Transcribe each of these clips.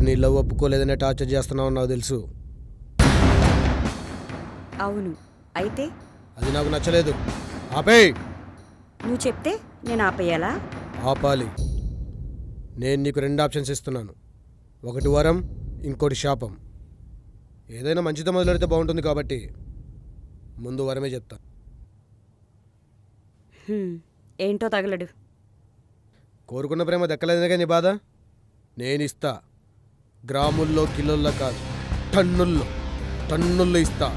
నీ love ఒప్పుకోలేదనే torture చేస్తున్నావు నాకు తెలుసు. అవును, అయితే అది నాకు నచ్చలేదు. ఆపేయ్. నువ్వు చెప్తే నేను ఆపేయాలా? ఆపాలి. నేను నీకు 2 ఆప్షన్స్ ఇస్తున్నాను. ఒకటి వరం, ఇంకోటి శాపం. ఏదైనా మంచితో మొదలెడితే బాగుంటుంది కాబట్టి ముందు వరమే చెప్తా. ఏంటో తగలడు. కోరుకున్న ప్రేమ దక్కలేదనే నీ బాధ. నేను ఇస్తా. గ్రాముల్లో, కిలోల్లో కాదు, టన్నుల్లో ఇస్తా.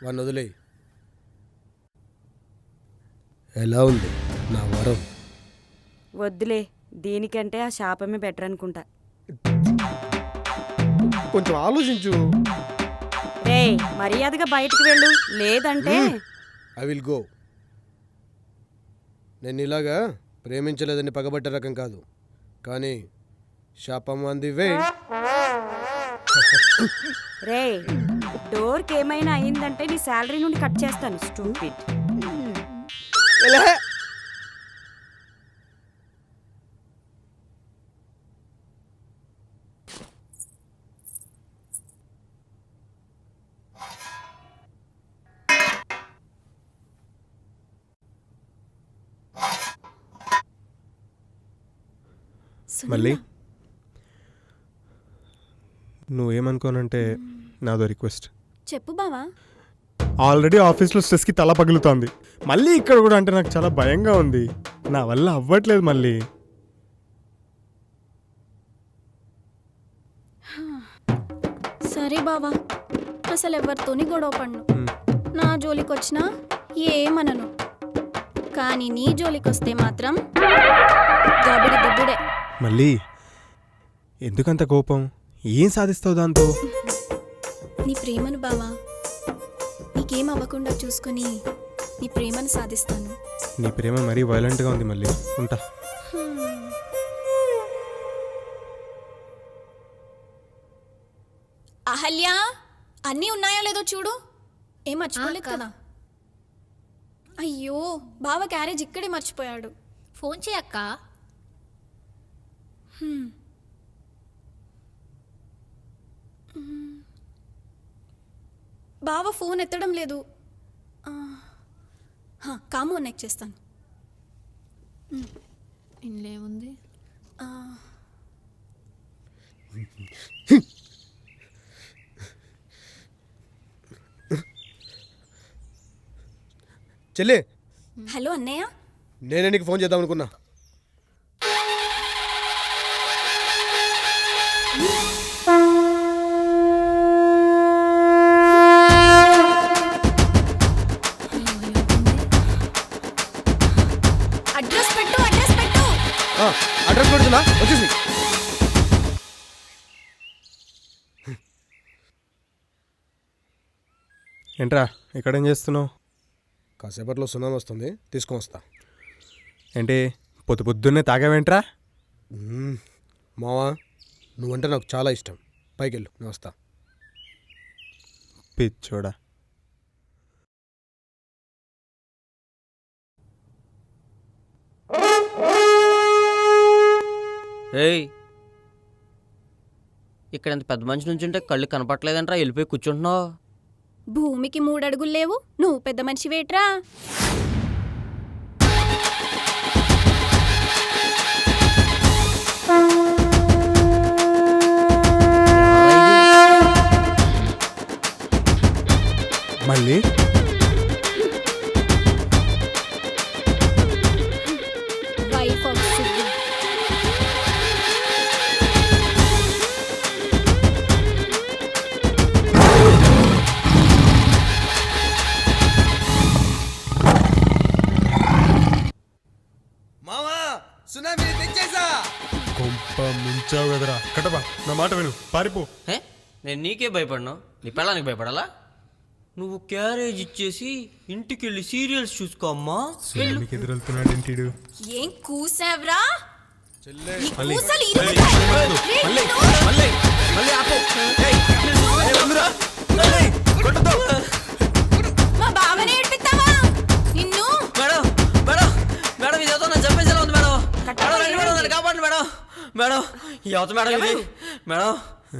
వాడిని వదిలే. ఎలా ఉంది నా వరం? వద్దులే, దీనికంటే ఆ శాపమే బెటర్ అనుకుంటా. కొంచెం ఆలోచించు. రే, మర్యాదగా బయటికి వెళ్ళు, లేదంటే ఐ విల్ గో. నేను ఇలాగా ప్రేమించలేదని పగబట్టే రకం కాదు, కానీ శాపం అంది వే. రే, డోర్కి ఏమైనా అయిందంటే నీ శాలరీ నుండి కట్ చేస్తాను. స్టూపిడ్. మళ్ళీ నువ్వేమనుకోనంటే నాదో రిక్వెస్ట్. చెప్పు బావా. ఆల్రెడీ ఆఫీస్లో స్ట్రెస్కి తల పగులుతోంది, మళ్ళీ ఇక్కడ కూడా అంటే నాకు చాలా భయంగా ఉంది. నా వల్ల అవ్వట్లేదు మళ్ళీ. సరే బావా, అసలు ఎవరితోని గొడవ పడ్ను, నా జోలికి వచ్చినా ఏమనను, కానీ నీ జోలికి వస్తే మాత్రం గబిడి దిబ్బుడే. మళ్ళీ ఎందుకంత కోపం? ఏం సాధిస్తావు దాంతో? నీ ప్రేమను బావా, నీకేం అవ్వకుండా చూసుకొని నీ ప్రేమను సాధిస్తాను. నీ ప్రేమ మరీ వైలెంట్గా ఉంది మళ్ళీ. ఉంటా. అహల్య, అన్నీ ఉన్నాయో లేదో చూడు. ఏం మర్చిపోలేదు కదా? అయ్యో, బావ క్యారేజ్ ఇక్కడే మర్చిపోయాడు. ఫోన్ చేయక్క. బావ ఫోన్ ఎత్తడం లేదు. కాము నెక్ చేస్తాను. ఇందులో చెల్లి, హలో అన్నయ్య. నేనే నీకు ఫోన్ చేద్దాం అనుకున్నా. అడ్రస్ పెడుతున్నా, వచ్చేసి. ఏంట్రా ఇక్కడేం చేస్తున్నావు? కాసేపట్లో సునామీ వస్తుంది, తీసుకొని వస్తా. ఏంటి పొద్దున్నే తాగావేంట్రా? మావా, నువ్వంటే నాకు చాలా ఇష్టం. పైకి వెళ్ళు, నేను వస్తా. పిచ్చోడా. ఏయ్, ఇక్కడ ఎంత పెద్ద మనిషి నుంచి ఉంటే కళ్ళు కనపట్లేదంట్రా, వెళ్ళిపోయి కూర్చుంటున్నావు. భూమికి 3 అడుగులు లేవు, నువ్వు పెద్ద మనిషి వేట్రా. మళ్ళీ వైఫ్ ఆఫ్ సుబ్బు. మావా, సునామీ తెచ్చేసా. కొంప ముంచావు కదరా. కటపా, నా మాట విను, పారిపో. నేను నీకే భయపడినా, నీ పెళ్ళానికి భయపడాలా? నువ్వు క్యారేజ్ ఇచ్చేసి ఇంటికి వెళ్ళి సీరియల్స్ చూసుకో అమ్మా. మీకు ఎదురెళ్తున్నాడు ఇంటిడు. ఏం కూసావ్రా? మళ్ళీ మా బావనే ఏడిపిస్తావా నిన్ను? మేడం మేడం మేడం, ఇదేదో నన్ను చంపేసేలా ఉంది మేడం. మేడం రండి మేడం, నన్ను కాపాడండి మేడం. మేడం మేడం ఎవత మేడం ఇది మేడం